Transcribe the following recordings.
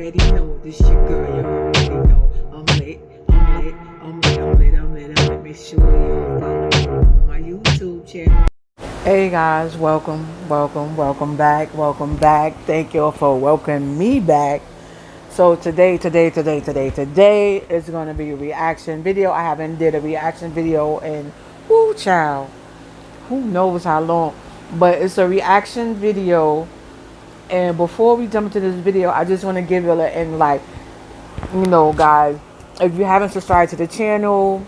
already know this your girl, you already know. I'm lit, I'm lit, I'm lit, I'm lit, I'm lit, I'm lit. Make sure you follow me on my YouTube channel. Hey guys, welcome back. Thank you for welcoming me back. So today is gonna be a reaction video. I haven't did a reaction video in child, who knows how long, but it's a reaction video. And before we jump into this video, I just want to give you a little, and like, guys, if you haven't subscribed to the channel,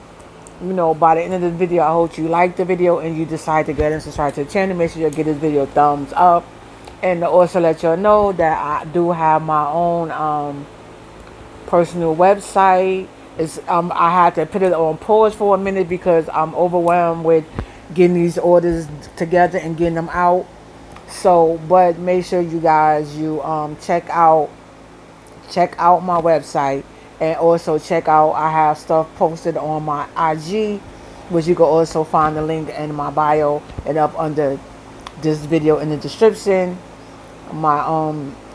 by the end of the video, I hope you like the video and you decide to get and subscribe to the channel. Make sure you give this video a thumbs up, and also let y'all know that I do have my own personal website. I had to put it on pause for a minute because I'm overwhelmed with getting these orders together and getting them out. So, but make sure you guys check out my website, and also check out, I have stuff posted on my IG, which you can also find the link in my bio and up under this video in the description. My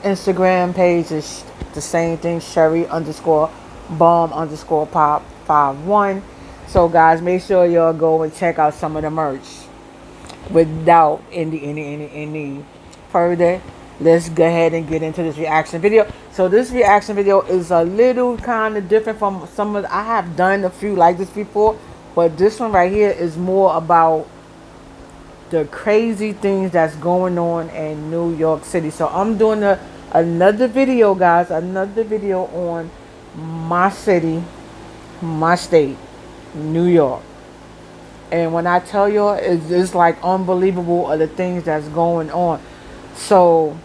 Instagram page is the same thing, Sherry_bomb_pop51. So guys, make sure y'all go and check out some of the merch. Without any further, let's go ahead and get into this reaction video. So this reaction video is a little kind of different from some of I have done a few like this before, but this one right here is more about the crazy things that's going on in New York City. So I'm doing another video, guys, another video on my city, my state, New York. And when I tell y'all, it's like unbelievable of the things that's going on. So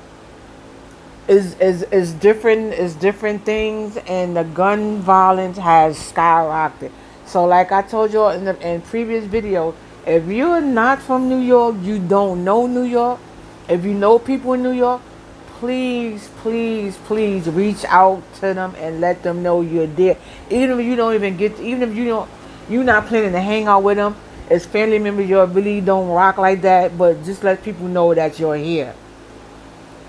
it's different things, and the gun violence has skyrocketed. So like I told y'all in previous video, if you're not from New York, you don't know New York. If you know people in New York, please reach out to them and let them know you're there. Even if you don't even even if you're not planning to hang out with them, as family members, you really don't rock like that, but just let people know that you're here,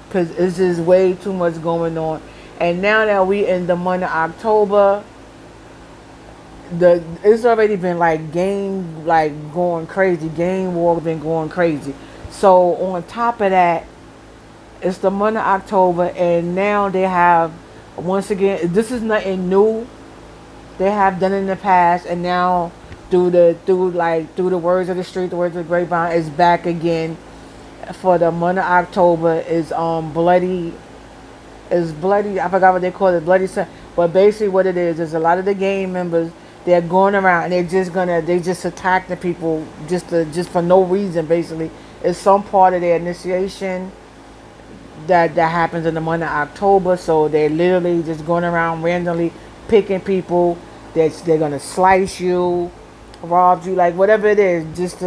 because it's just way too much going on. And now that we in the month of October, it's already been like going crazy. Gang war been going crazy. So on top of that, it's the month of October, and now they have, once again, this is nothing new. They have done it in the past, and now through the words of the street, the words of the grapevine, is back again for the month of October. Is bloody. I forgot what they call it, bloody. But basically, what it is a lot of the gang members, they're going around and they just attack the people just for no reason. Basically, it's some part of their initiation that happens in the month of October. So they're literally just going around randomly picking people. They're gonna slice you, rob you, like whatever it is, just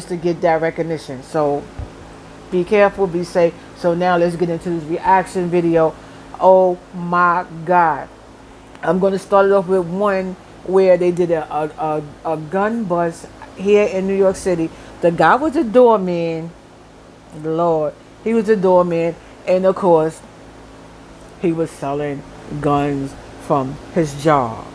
to get that recognition. So be careful, be safe. So now let's get into this reaction video. Oh my God, I'm gonna start it off with one where they did a gun bust here in New York City. The guy was a doorman. Lord, he was a doorman, and of course he was selling guns from his job.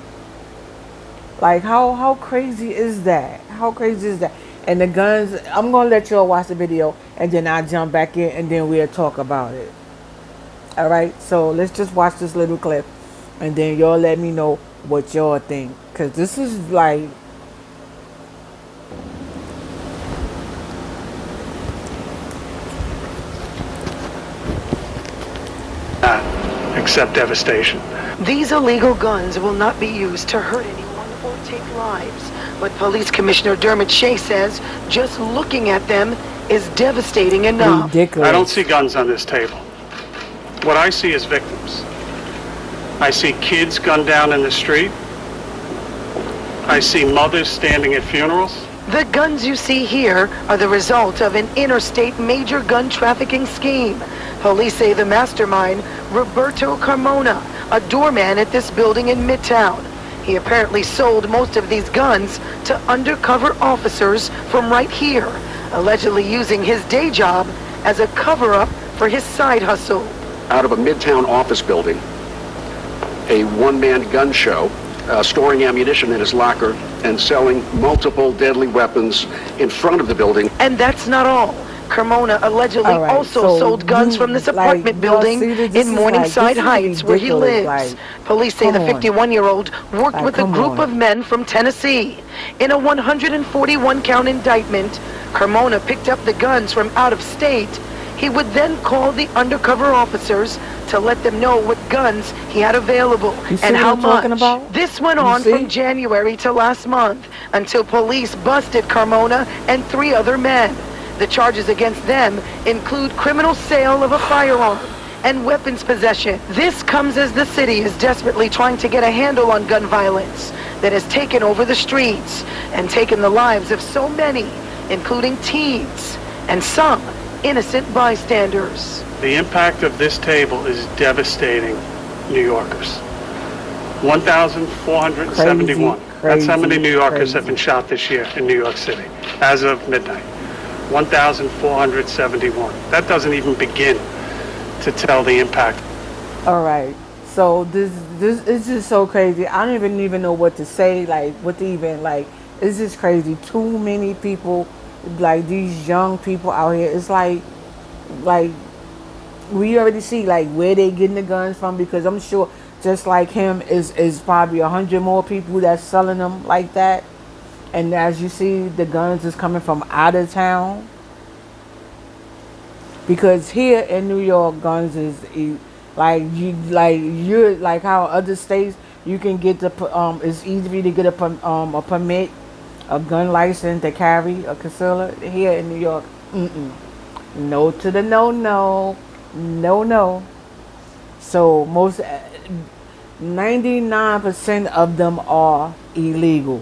Like, how crazy is that? How crazy is that? And the guns, I'm going to let y'all watch the video, and then I'll jump back in, and then we'll talk about it. All right? So let's just watch this little clip, and then y'all let me know what y'all think. Because this is like... Accept devastation. These illegal guns will not be used to hurt anyone or take lives, but Police Commissioner Dermot Shea says just looking at them is devastating enough. Ridiculous. I don't see guns on this table. What I see is victims. I see kids gunned down in the street. I see mothers standing at funerals. The guns you see here are the result of an interstate major gun trafficking scheme. Police say the mastermind, Roberto Carmona, a doorman at this building in Midtown. He apparently sold most of these guns to undercover officers from right here, allegedly using his day job as a cover-up for his side hustle. Out of a Midtown office building, a one-man gun show, storing ammunition in his locker and selling multiple deadly weapons in front of the building. And that's not all. Carmona allegedly All right, also so sold guns from this apartment building in Morningside Heights, where he lives. Police say the 51-year-old worked with a group of men from Tennessee. In a 141-count indictment, Carmona picked up the guns from out of state. He would then call the undercover officers to let them know what guns he had available and how much. This went on from January to last month until police busted Carmona and 3 other men. The charges against them include criminal sale of a firearm and weapons possession. This comes as the city is desperately trying to get a handle on gun violence that has taken over the streets and taken the lives of so many, including teens and some innocent bystanders. The impact of this table is devastating New Yorkers. 1,471. That's how many New Yorkers have been shot this year in New York City, as of midnight. 1,471. That doesn't even begin to tell the impact. All right. So this is just so crazy. I don't even know what to say. Like what to even like. It's just crazy. Too many people, like these young people out here. It's like we already see like where they getting the guns from, because I'm sure just like him is probably 100 more people that's selling them like that. And as you see, the guns is coming from out of town. Because here in New York, guns is you're like how other states you can get the it's easy to get a permit, a gun license to carry a concealer. Here in New York, no to the no. So most 99% of them are illegal.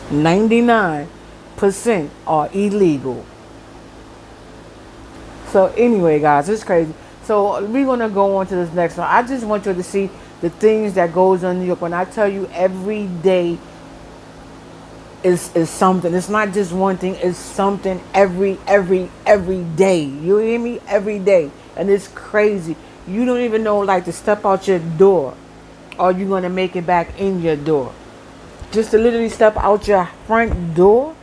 99% are illegal. So anyway, guys, it's crazy. So we're gonna go on to this next one. I just want you to see the things that goes on in New York. When I tell you every day is something. It's not just one thing. It's something every day. You hear me? Every day, and it's crazy. You don't even know like to step out your door, or you're gonna make it back in your door. Just to literally step out your front door,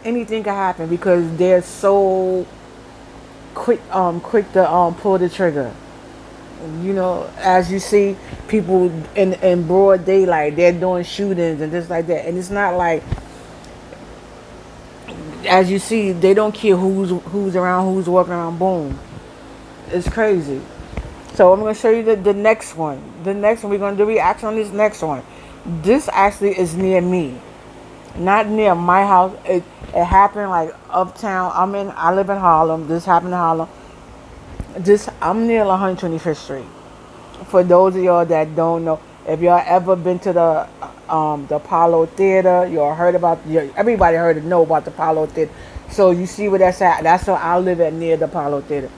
anything can happen because they're so quick to pull the trigger. You know, as you see people in broad daylight, they're doing shootings and just like that. And it's not like, as you see, they don't care who's around, who's walking around. Boom, it's crazy. So I'm gonna show you the next one. The next one we're gonna do reaction on this next one. This actually is near me, not near my house. It happened like uptown. I live in Harlem. This happened in Harlem. I'm near 125th Street. For those of y'all that don't know, if y'all ever been to the Apollo Theater, y'all heard about. Everybody know about the Apollo Theater. So you see where that's at. That's where I live at, near the Apollo Theater.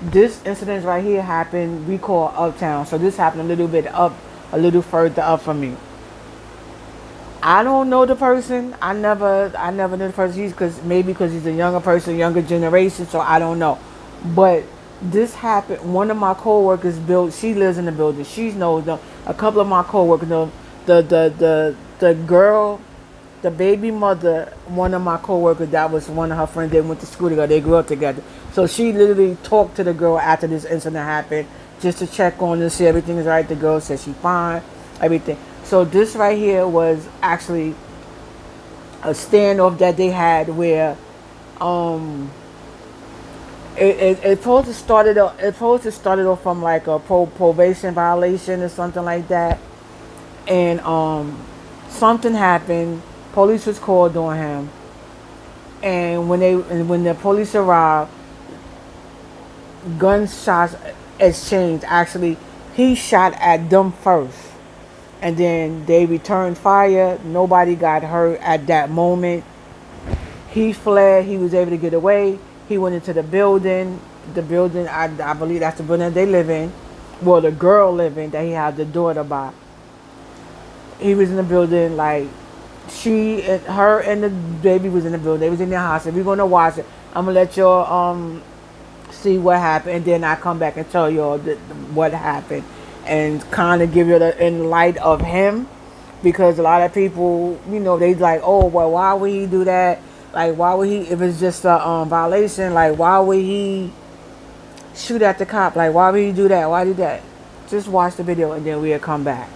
This incident right here happened. We call uptown. So this happened a little bit up, a little further up from me. I don't know the person. I never knew the person. Because he's a younger person, younger generation. So I don't know. But this happened. One of my coworkers she lives in the building. She knows them. A couple of my coworkers know. The girl, the baby mother. One of my coworkers, that was one of her friends. They went to school together. They grew up together. So she literally talked to the girl after this incident happened, just to check on her, see everything is right. The girl said she fine, everything. So this right here was actually a standoff that they had where it supposed to started off from like a probation violation or something like that, and something happened. Police was called on him, and when the police arrived, gunshots exchanged. Actually, he shot at them first. And then they returned fire. Nobody got hurt at that moment. He fled. He was able to get away. He went into the building. The building, I believe that's the building they live in. Well, the girl live in, that he had the daughter by. He was in the building, like, her and the baby was in the building. They was in their house. If you're going to watch it, I'm going to let y'all see what happened, and then I come back and tell you all what happened, and kind of give you the in light of him, because a lot of people, they like, oh well, why would he do that? Like, why would he, if it's just a violation? Like, why would he shoot at the cop? Like, why would he do that? Why do that? Just watch the video, and then we'll come back.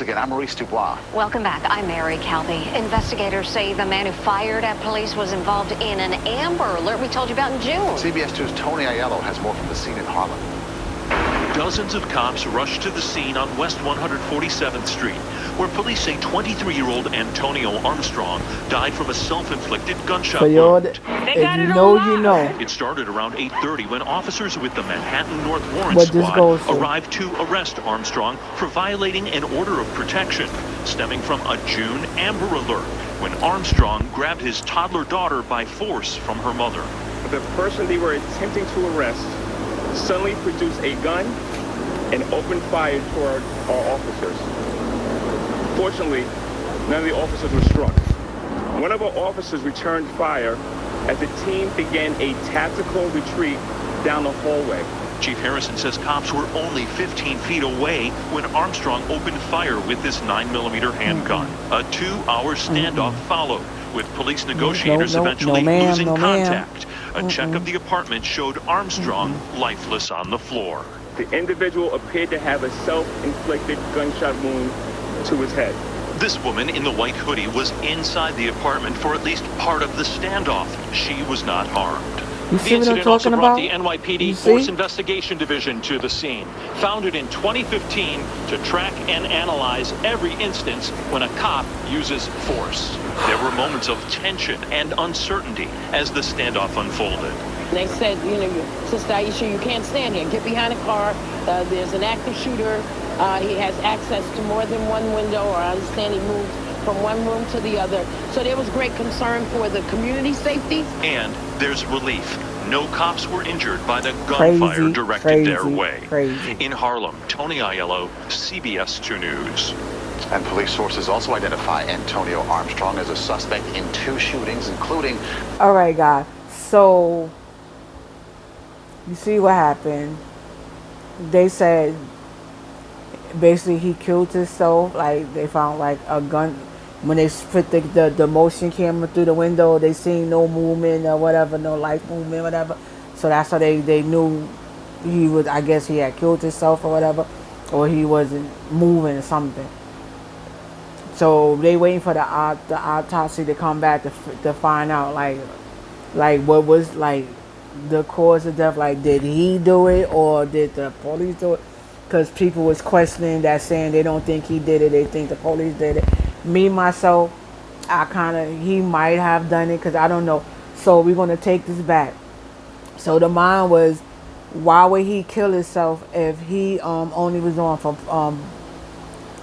Again, I'm Maurice Dubois. Welcome back. I'm Mary Calvi. Investigators say the man who fired at police was involved in an Amber Alert we told you about in June. CBS 2's Tony Aiello has more from the scene in Harlem. Dozens of cops rushed to the scene on West 147th Street, where police say 23-year-old Antonio Armstrong died from a self-inflicted gunshot wound. If you know, you know. It started around 8:30 when officers with the Manhattan North Warrant Squad arrived to arrest Armstrong for violating an order of protection stemming from a June Amber Alert when Armstrong grabbed his toddler daughter by force from her mother. The person they were attempting to arrest suddenly produced a gun and opened fire toward our officers. Fortunately, none of the officers were struck. One of our officers returned fire as the team began a tactical retreat down the hallway. Chief Harrison says cops were only 15 feet away when Armstrong opened fire with this 9mm handgun. A 2-hour standoff followed, with police negotiators eventually losing contact. A check of the apartment showed Armstrong lifeless on the floor. The individual appeared to have a self-inflicted gunshot wound to his head. This woman in the white hoodie was inside the apartment for at least part of the standoff. She was not harmed. You see what I'm talking about? The NYPD Force Investigation Division to the scene, founded in 2015 to track and analyze every instance when a cop uses force. There were moments of tension and uncertainty as the standoff unfolded. They said, Sister Aisha, you can't stand here. Get behind a car. There's an active shooter. He has access to more than one window, or I understand he moved from one room to the other. So there was great concern for the community safety. And there's relief. No cops were injured by the gunfire directed their way. In Harlem, Tony Aiello, CBS 2 News. And police sources also identify Antonio Armstrong as a suspect in 2 shootings, including... All right, guys. So, you see what happened. They said, basically, he killed himself. Like, they found, like, a gun. When they put the motion camera through the window, they seen no movement or whatever, no light movement, whatever. So that's how they knew he was, I guess he had killed himself or whatever, or he wasn't moving or something. So they waiting for the autopsy to come back to find out like what was like the cause of death. Like, did he do it or did the police do it? Because people was questioning that, saying they don't think he did it, they think the police did it. Me, myself, he might have done it, because I don't know. So we're going to take this back. So the mind was, why would he kill himself if he only was on for,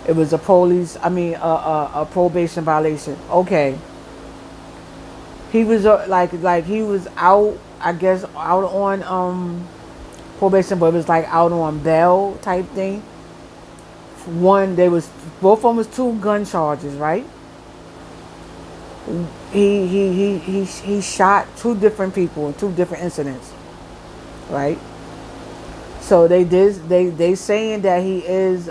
it was a probation violation. Okay. He was like he was out, I guess, out on probation, but it was like out on bail type thing. Both of them was 2 gun charges, right? He shot 2 different people in 2 different incidents, right? So they saying that he is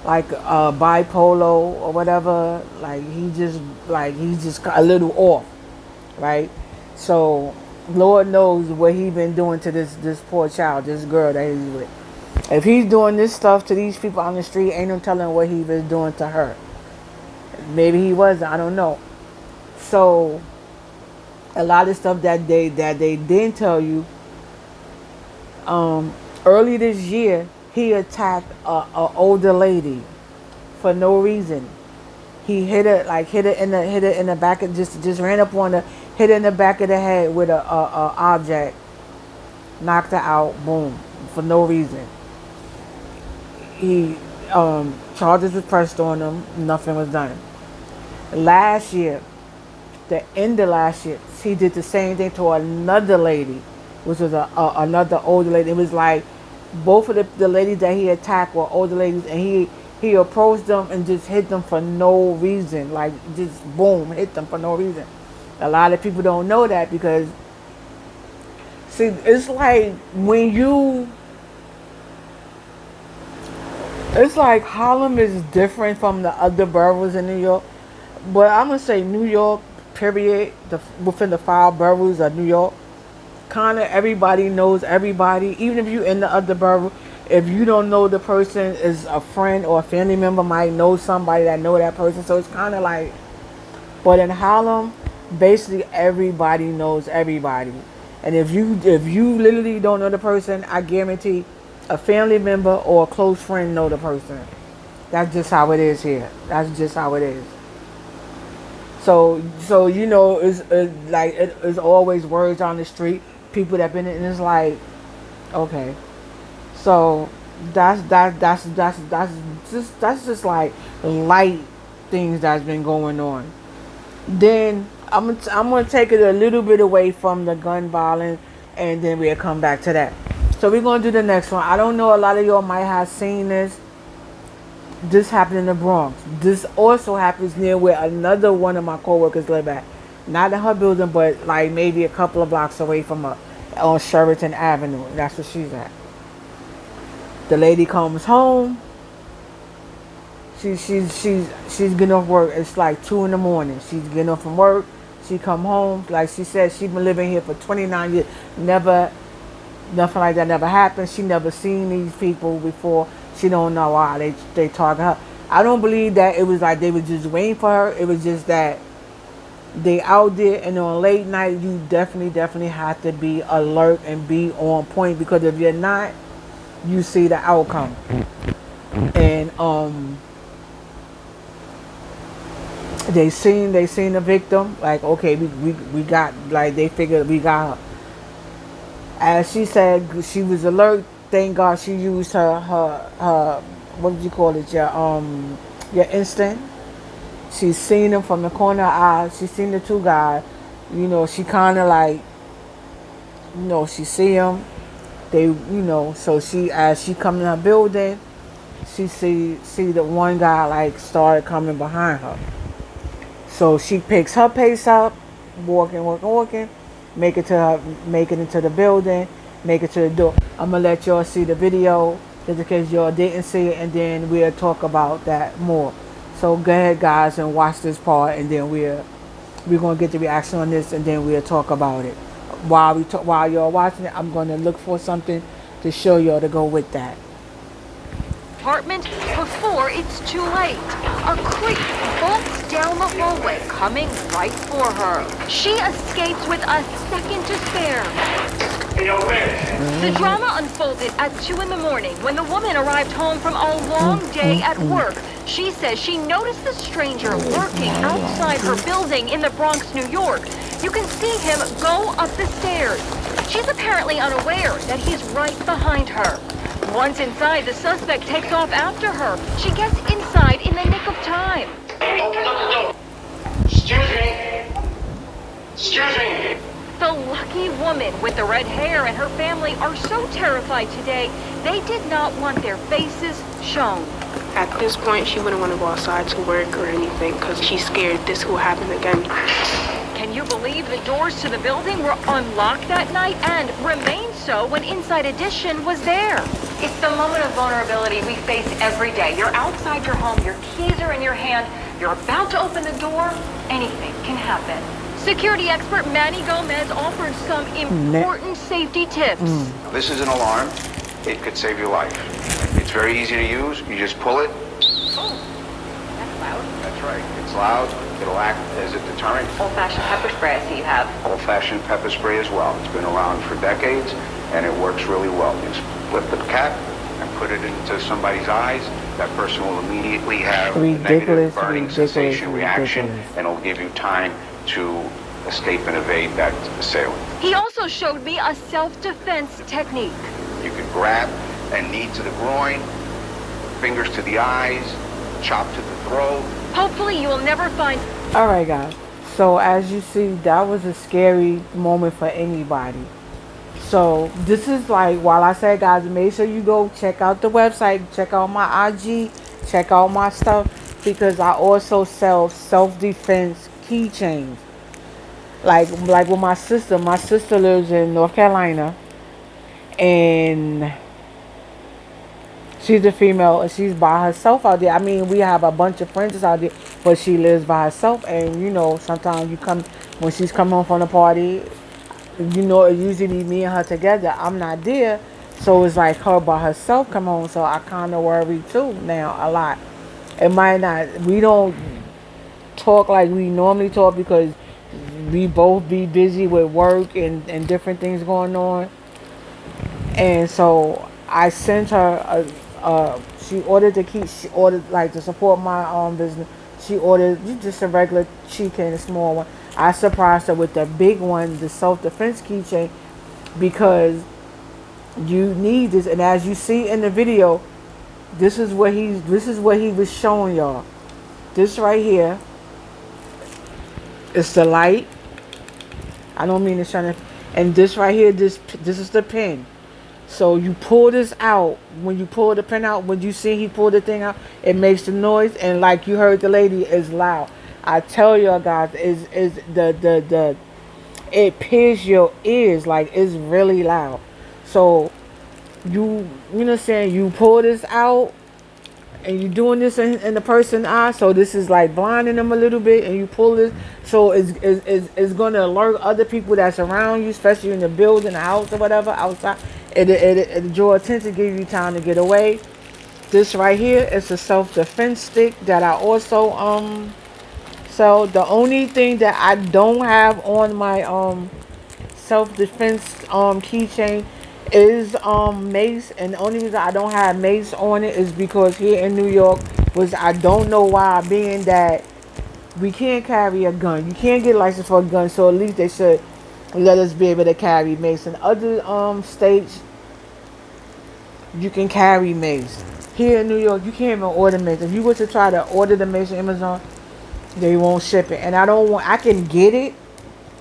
like bipolar or whatever. Like he's just a little off, right? So Lord knows what he been doing to this poor child, this girl that he's with. If he's doing this stuff to these people on the street, ain't no telling what he was doing to her. Maybe he wasn't, I don't know. So a lot of stuff that they didn't tell you. Early this year, he attacked a older lady for no reason. He hit her in the back of, just ran up on her, hit her in the back of the head with a object, knocked her out, boom, for no reason. He charges was pressed on him, nothing was done. Last year, the end of last year, he did the same thing to another lady, which was another older lady. It was like both of the ladies that he attacked were older ladies, and he approached them and just hit them for no reason, like just boom, hit them for no reason. A lot of people don't know that, because See, it's like when you, it's like Harlem is different from the other boroughs in New York. But I'm gonna say New York, period. Within the 5 boroughs of New York, kind of everybody knows everybody. Even if you in the other borough, if you don't know the person, is a friend or a family member might know somebody that know that person. So it's kind of like, but in Harlem, basically everybody knows everybody. And if you literally don't know the person, I guarantee a family member or a close friend know the person. That's just how it is here. That's just how it is. So it's always words on the street. People that been in, and it's like, okay. So that's just like light things that's been going on. Then I'm gonna take it a little bit away from the gun violence, and then we'll come back to that. So we're gonna do the next one. I don't know, a lot of y'all might have seen this. This happened in the Bronx. This also happens near where another one of my coworkers live at. Not in her building, but like maybe a couple of blocks away from her, on Sheraton Avenue. That's where she's at. The lady comes home. She's getting off work. It's like 2 in the morning. She's getting off from work. She come home. Like she said, she's been living here for 29 years. Never, nothing like that never happened. She never seen these people before. She don't know why they target her. I don't believe that it was like they were just waiting for her. It was just that they out there, and on late night, you definitely have to be alert and be on point, because if you're not, you see the outcome. And they seen the victim, like, okay, we got, like, they figured we got her. As she said, she was alert. Thank God she used her what did you call it, your instinct. She seen them from the corner of her eye. She seen the two guys. She kind of like, she see them. They, so she, as she come in her building, she see the one guy like started coming behind her. So she picks her pace up, walking, make it into the building, make it to the door. I'm gonna let y'all see the video just in case y'all didn't see it, and then we'll talk about that more. So go ahead, guys, and watch this part, and then we're gonna get the reaction on this, and then we'll talk about it. While y'all watching it, I'm gonna look for something to show y'all to go with that. Apartment before it's too late. A creep bolts down the hallway, coming right for her. She escapes with a second to spare. The drama unfolded at 2 in the morning when the woman arrived home from a long day at work. She says she noticed the stranger working outside her building in the Bronx, New York. You can see him go up the stairs. She's apparently unaware that he's right behind her. Once inside, the suspect takes off after her. She gets inside in the nick of time. Open up the door. Excuse me. Excuse me. The lucky woman with the red hair and her family are so terrified today, they did not want their faces shown. At this point, she wouldn't want to go outside to work or anything because she's scared this will happen again. Can you believe the doors to the building were unlocked that night and remained so when Inside Edition was there? It's the moment of vulnerability we face every day. You're outside your home, your keys are in your hand, you're about to open the door, anything can happen. Security expert Manny Gomez offered some important safety tips. This is an alarm. It could save your life. It's very easy to use. You just pull it. Oh, that's loud. That's right. It's loud. It'll act as a deterrent. Old-fashioned pepper spray, I see you have. Old-fashioned pepper spray as well. It's been around for decades, and it works really well. You just flip the cap and put it into somebody's eyes. That person will immediately have a negative burning sensation reaction, and it'll give you time to escape and evade that assailant. He also showed me a self-defense technique. You can grab and knee to the groin, fingers to the eyes, chop to the throat. Hopefully you will never find... Alright, guys. So as you see, that was a scary moment for anybody. So this is like, while I said, guys, make sure you go check out the website, check out my IG, check out my stuff, because I also sell self-defense keychains. Like with my sister. My sister lives in North Carolina, and she's a female, and she's by herself out there. I mean, we have a bunch of friends out there, but she lives by herself. And sometimes when she's coming home from the party, it usually me and her together. I'm not there, so it's like her by herself come home. So I kind of worry too now a lot. It might not. We don't talk like we normally talk because we both be busy with work and different things going on. And so I sent her she ordered she ordered like to support my business. She ordered just a regular keychain, a small one. I surprised her with the big one, the self-defense keychain, because you need this. And as you see in the video, this is what he was showing y'all. This right here is the light. I don't mean to shine it. And this right here, this is the pin. So you pull this out. When you pull the pin out, when you see he pulled the thing out, it makes the noise, and like you heard the lady, is loud. I tell y'all guys, is the it pierces your ears, like it's really loud. So you know what I'm saying, you pull this out and you're doing this in the person's eye, so this is like blinding them a little bit, and you pull this, so it's going to alert other people that's around you, especially in the building, the house or whatever outside. It draw attention, give you time to get away. This right here is a self-defense stick that I also sell. The only thing that I don't have on my self-defense keychain is mace, and the only reason I don't have mace on it is because here in New York I don't know why, being that we can't carry a gun. You can't get licensed for a gun, so at least they should let us be able to carry mace. In other states you can carry mace. Here in New York you can't even order mace. If you were to try to order the mace on Amazon, they won't ship it. And I can get it,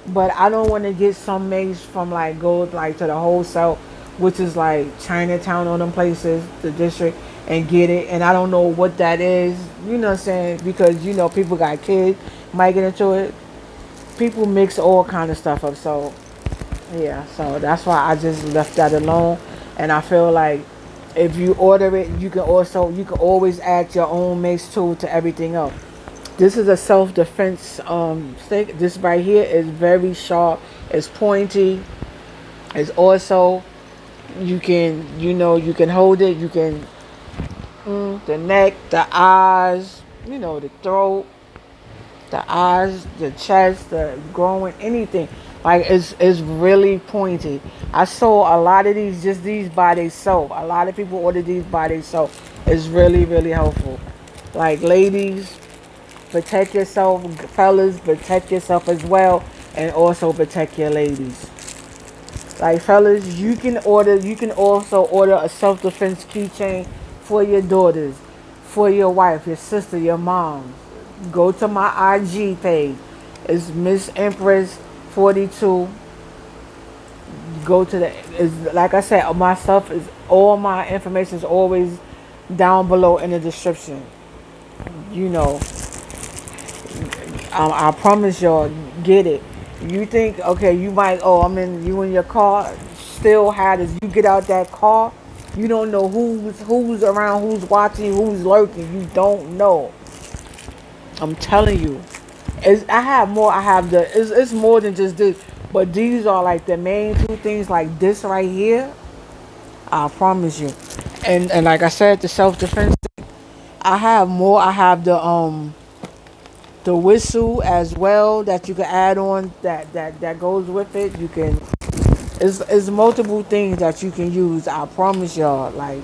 but I don't want to get some mace from go to the wholesale, which is like Chinatown or them places, the district, and get it. And I don't know what that is, you know what I'm saying? Because, people got kids, might get into it. People mix all kind of stuff up. So, yeah. So that's why I just left that alone. And I feel like if you order it, you can always add your own mace tool to everything else. This is a self-defense stick. This right here is very sharp. It's pointy. It's also, you can hold it. You can, the neck, the eyes, the throat, the eyes, the chest, the groin, anything. Like, it's really pointy. I saw a lot of these by themselves. A lot of people order these by themselves. It's really, really helpful. Like, ladies, protect yourself. Fellas, protect yourself as well, and also protect your ladies. Like, fellas, you can also order a self-defense keychain for your daughters, for your wife, your sister, your mom. Go to my IG page. It's Miss Empress 42. Go to like I said, all my information is always down below in the description. I promise y'all, get it. You think, okay, you might, you in your car, still had as you get out that car, you don't know who's around, who's watching, who's lurking. You don't know. I'm telling you. It's more than just this, but these are like the main two things, like this right here. I promise you. And like I said, the self-defense, I have more. I have the whistle as well that you can add on that goes with it. You can, it's multiple things that you can use. I promise y'all, like,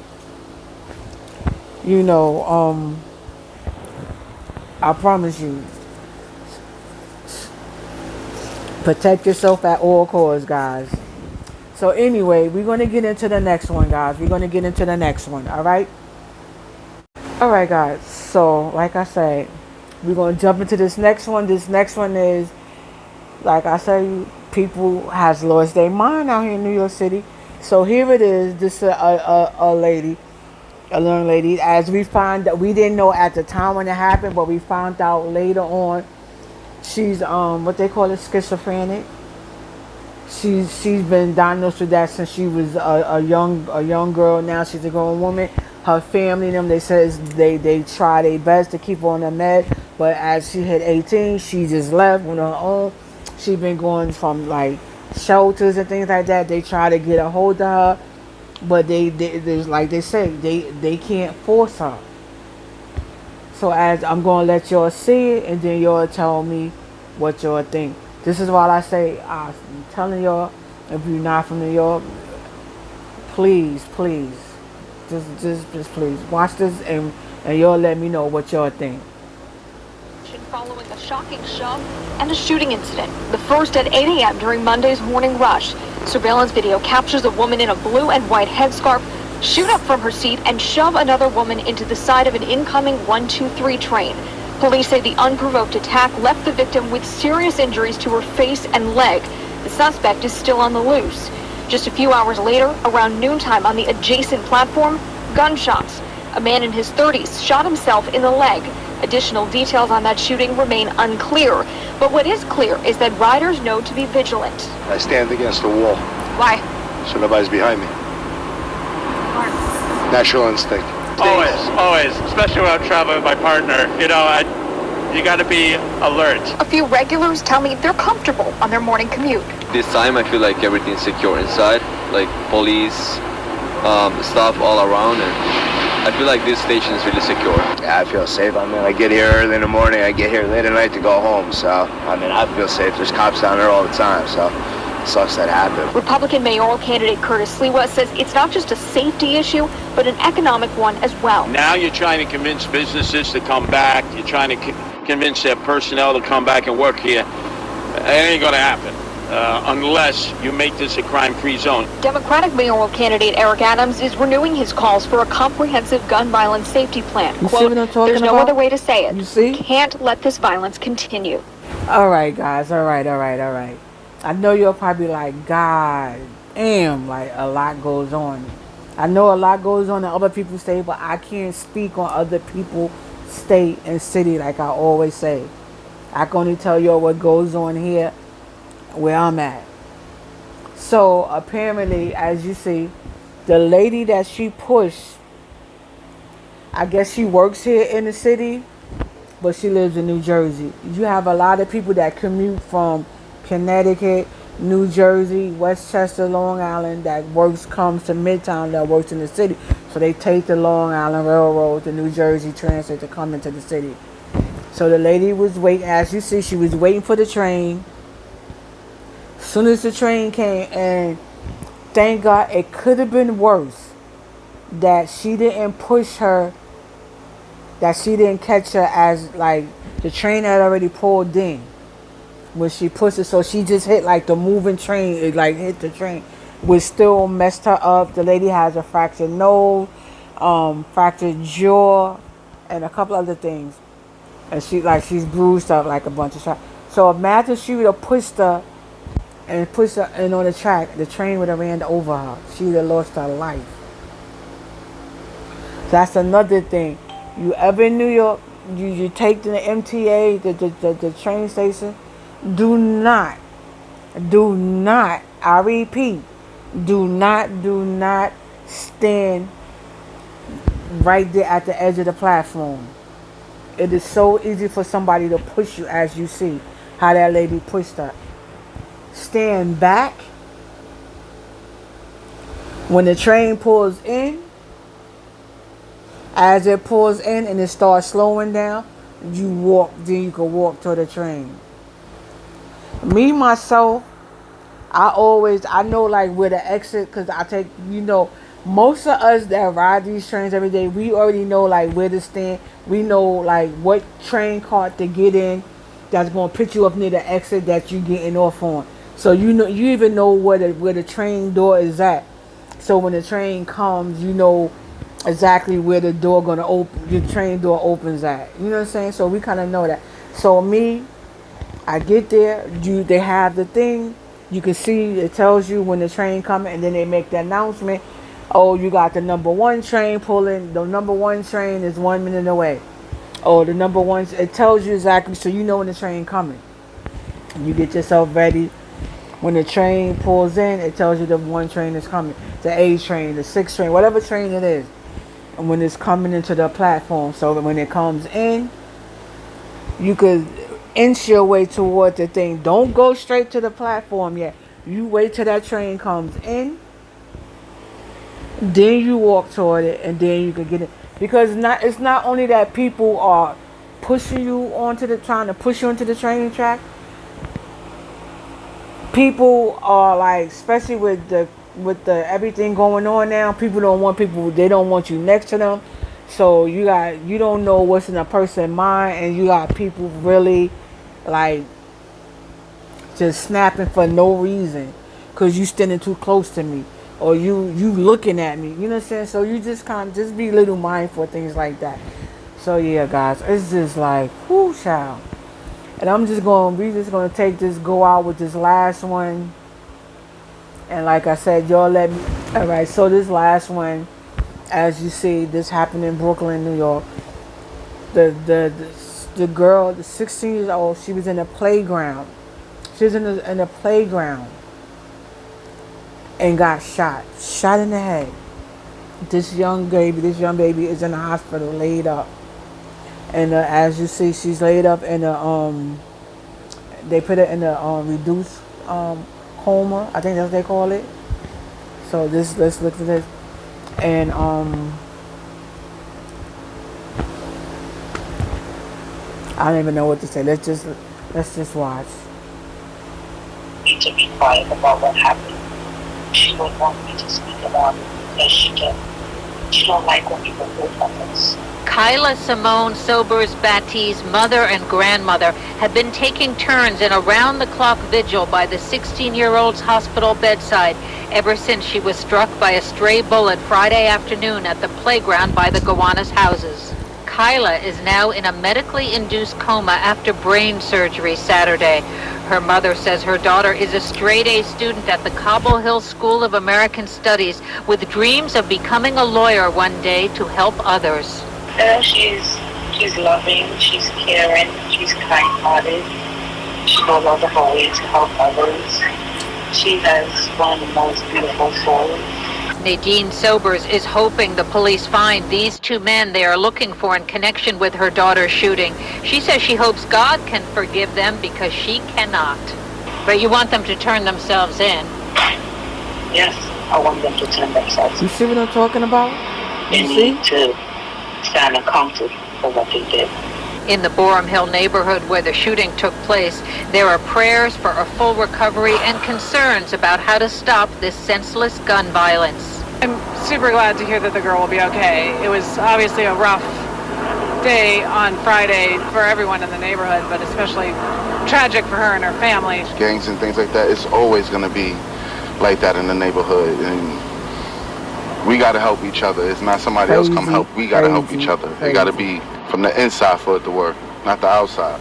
I promise you. Protect yourself at all costs, guys. So anyway, we're going to get into the next one, guys. We're going to get into the next one, all right? All right, guys. So, like I said, we're going to jump into this next one. This next one is, like I said, people has lost their mind out here in New York City. So here it is. This is a lady, a young lady. As we find that, we didn't know at the time when it happened, but we found out later on. She's what they call it, schizophrenic. She's been diagnosed with that since she was a young girl. Now she's a grown woman. Her family and them, they says they try their best to keep her on the med, but as she hit 18, she just left on her own. She's been going from like shelters and things like that. They try to get a hold of her, but there's like they say they can't force her. So as I'm gonna let y'all see it, and then y'all tell me what y'all think. This is why I say I'm telling y'all, if you're not from New York, please, just please watch this and y'all let me know what y'all think. Following a shocking shove and a shooting incident, the first at 8 a.m. during Monday's morning rush. Surveillance video captures a woman in a blue and white headscarf shoot up from her seat and shove another woman into the side of an incoming 123 train. Police say the unprovoked attack left the victim with serious injuries to her face and leg. The suspect is still on the loose. Just a few hours later, around noontime on the adjacent platform, gunshots. A man in his 30s shot himself in the leg. Additional details on that shooting remain unclear, but what is clear is that riders know to be vigilant. I stand against the wall. Why? So nobody's behind me. Natural instinct. Always, especially when I'm traveling with my partner. You know, you got to be alert. A few regulars tell me they're comfortable on their morning commute. This time I feel like everything's secure inside, like police, stuff all around, and I feel like this station is really secure. Yeah, I feel safe. I mean, I get here early in the morning, I get here late at night to go home, so, I mean, I feel safe. There's cops down there all the time, so it sucks that happened. Republican mayoral candidate Curtis Sliwa says it's not just a safety issue, but an economic one as well. Now you're trying to convince businesses to come back. You're trying to convince their personnel to come back and work here. It ain't going to happen. Unless you make this a crime-free zone. Democratic mayoral candidate Eric Adams is renewing his calls for a comprehensive gun violence safety plan. You Quote, see what I'm talking there's no about? other way to say it. You see? Can't let this violence continue. All right, guys. All right. I know you're probably like, God damn, like a lot goes on. I know a lot goes on in other people's state, but I can't speak on other people's state and city like I always say. I can only tell you what goes on here where I'm at. So apparently, as you see, the lady that she pushed, I guess she works here in the city, but she lives in New Jersey. You have a lot of people that commute from Connecticut, New Jersey, Westchester, Long Island, that comes to Midtown, that works in the city. So they take the Long Island Railroad, the New Jersey Transit to come into the city. So the lady was waiting, as you see, she was waiting for the train. As soon as the train came, and thank God, it could have been worse that she didn't push her, that she didn't catch her as like the train had already pulled in when she pushed it. So she just hit like the moving train, it like hit the train, which still messed her up. The lady has a fractured nose, fractured jaw, and a couple other things. And she's bruised up like a bunch of shots. So imagine she would have pushed her and pushed her in on the track, the train would have ran over her. She would have lost her life. That's another thing. You ever in New York, you take the MTA, the train station, do not, I repeat, do not stand right there at the edge of the platform. It is so easy for somebody to push you, as you see how that lady pushed her. Stand back. When the train pulls in, as it pulls in and it starts slowing down, you can walk to the train. Me, myself, I know like where the exit, because I take, most of us that ride these trains every day, we already know like where to stand. We know like what train cart to get in that's going to put you up near the exit that you're getting off on. So you even know where the train door is at. So when the train comes, you know exactly where the door gonna open, the train door opens at. You know what I'm saying? So we kind of know that. So me, I get there. They have the thing. You can see it tells you when the train coming, and then they make the announcement. Oh, you got the number 1 train pulling. The number 1 train is 1 minute away. Oh, the number 1. It tells you exactly, so you know when the train coming. You get yourself ready. When the train pulls in, it tells you the one train is coming. The A train, the 6 train, whatever train it is. And when it's coming into the platform. So that when it comes in, you could inch your way toward the thing. Don't go straight to the platform yet. You wait till that train comes in. Then you walk toward it, and then you can get it. Because it's not only that people are pushing you trying to push you onto the train track. People are like, especially with the everything going on now, people don't want they don't want you next to them. So you don't know what's in a person's mind, and you got people really like just snapping for no reason because you standing too close to me, or you looking at me, you know what I'm saying? So you just just be a little mindful of things like that. So yeah, guys, it's just like, whoo, child. And we just gonna go out with this last one. And like I said, y'all let me. All right, so this last one, as you see, this happened in Brooklyn, New York. The girl, the 16 years old, she was in a playground. She was in a playground and got shot in the head. This young baby is in the hospital, laid up. And as you see, she's laid up in a they put it in a reduced coma. I think that's what they call it. So let's look at this. And I don't even know what to say. Let's just watch. Need to be quiet about what happened. She don't want me to speak about it as she don't like when people go from this. Kyla Simone Sobers Batty's mother and grandmother have been taking turns in around-the-clock vigil by the 16-year-old's hospital bedside ever since she was struck by a stray bullet Friday afternoon at the playground by the Gowanus houses. Kyla is now in a medically induced coma after brain surgery Saturday. Her mother says her daughter is a straight-A student at the Cobble Hill School of American Studies with dreams of becoming a lawyer one day to help others. She's loving, she's caring, she's kind-hearted. She knows all different ways to help others. She has one of the most beautiful souls. Nadine Sobers is hoping the police find these two men they are looking for in connection with her daughter's shooting. She says she hopes God can forgive them because she cannot. But you want them to turn themselves in? Yes, I want them to turn themselves in. You see what I'm talking about? They need to stand accountable for what they did. In the Borum Hill neighborhood where the shooting took place, there are prayers for a full recovery and concerns about how to stop this senseless gun violence. I'm super glad to hear that the girl will be okay. It was obviously a rough day on Friday for everyone in the neighborhood, but especially tragic for her and her family. Gangs and things like that, it's always going to be like that in the neighborhood. And we got to help each other. It's not somebody else come help. We got to help each other. It got to be from the inside for it to work, not the outside.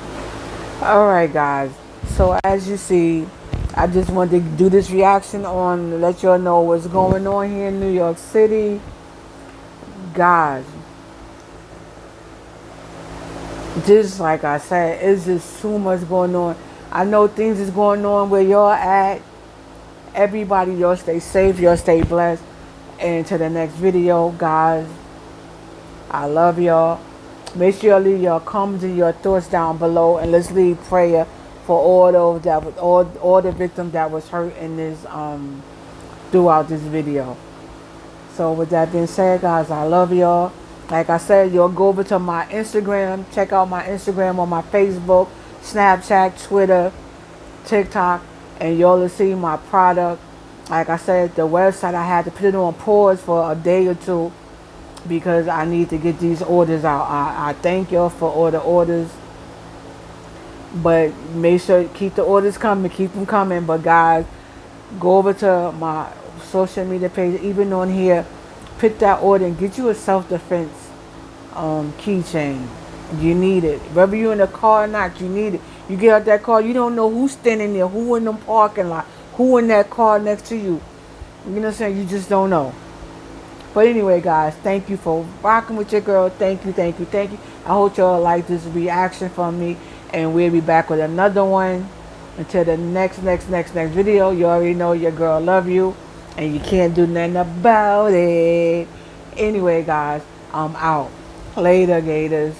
All right, guys. So as you see, I just wanted to do this reaction on, let y'all know what's going on here in New York City. Guys, just like I said, it's just too much going on. I know things is going on where y'all at. Everybody, y'all stay safe, y'all stay blessed. And to the next video, guys, I love y'all. Make sure you leave your comments and your thoughts down below, and let's leave prayer for all those all the victims that was hurt in this throughout this video. So with that being said, guys, I love y'all. Like I said, y'all go over to my Instagram, check out my Instagram on my Facebook, Snapchat, Twitter, TikTok, and y'all will see my product. Like I said, the website, I had to put it on pause for a day or two because I need to get these orders out. I thank y'all for all the orders, but make sure keep the orders coming, keep them coming. But guys, go over to my social media page, even on here, put that order and get you a self-defense keychain. You need it. Whether you're in a car or not, you need it. You get out that car, you don't know who's standing there, who in the parking lot, who in that car next to you. You know what I'm saying? You just don't know. But anyway, guys, thank you for rocking with your girl. Thank you, thank you, thank you. I hope y'all like this reaction from me, and we'll be back with another one. Until the next video, you already know your girl love you and you can't do nothing about it. Anyway, guys, I'm out. Later, Gators.